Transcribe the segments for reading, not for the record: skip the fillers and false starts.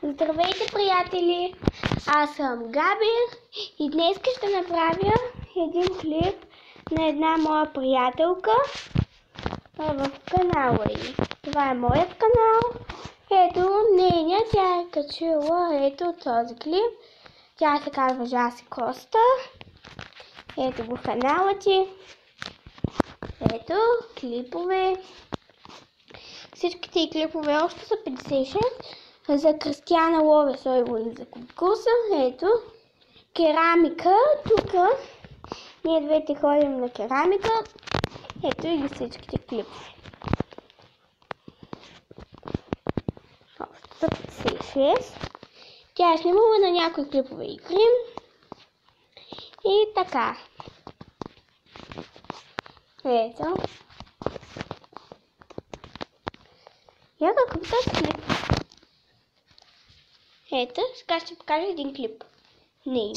Здравейте, приятели! Аз съм Габи и днес ще направя един клип на една моя приятелка в канала ѝ. Това е моят канал. Ето нейния, тя е качила ето този клип. Тя се казва Жаси Коста. Ето го канала ти. Ето клипове. Всичките клипове още са 56. За Кристияна Лове Сойвони за конкурса. Ето. Керамика. Тук ние двете ходим на керамика. Ето и всичките клипове. Още са 56. Тя е снимала на някои клипове игри. И така. Ето. Я какъв този клип. Ето, сега ще покажа един клип. Не.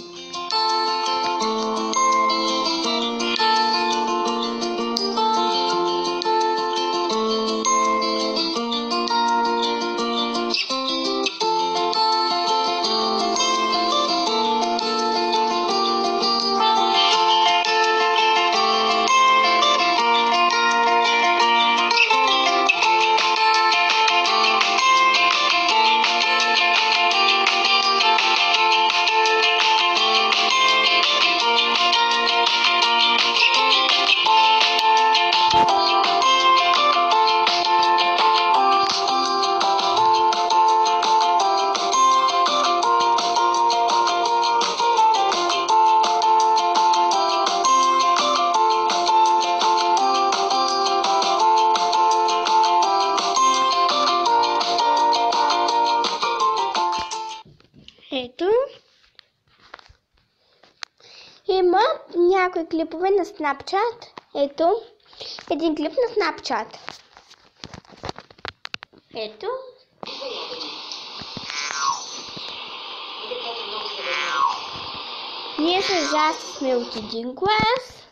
Ето. Има някои клипове на Snapchat. Ето. Един клип на Snapchat. Ето. Ние с Жаси сме от един клас.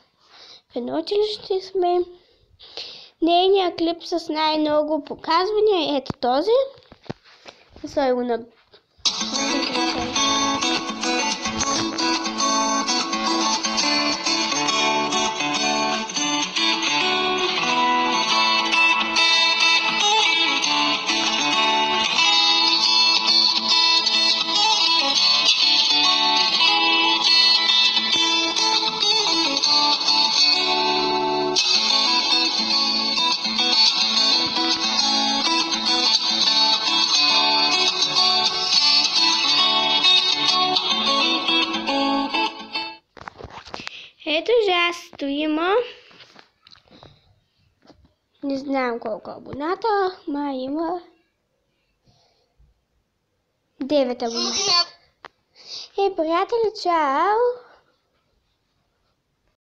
В едно училище сме. Нейният клип с най-много показвания е ето този. Сложи го на... Ето Жасито има. Не знам колко абоната, ма има 9 абоната. Приятели, чао!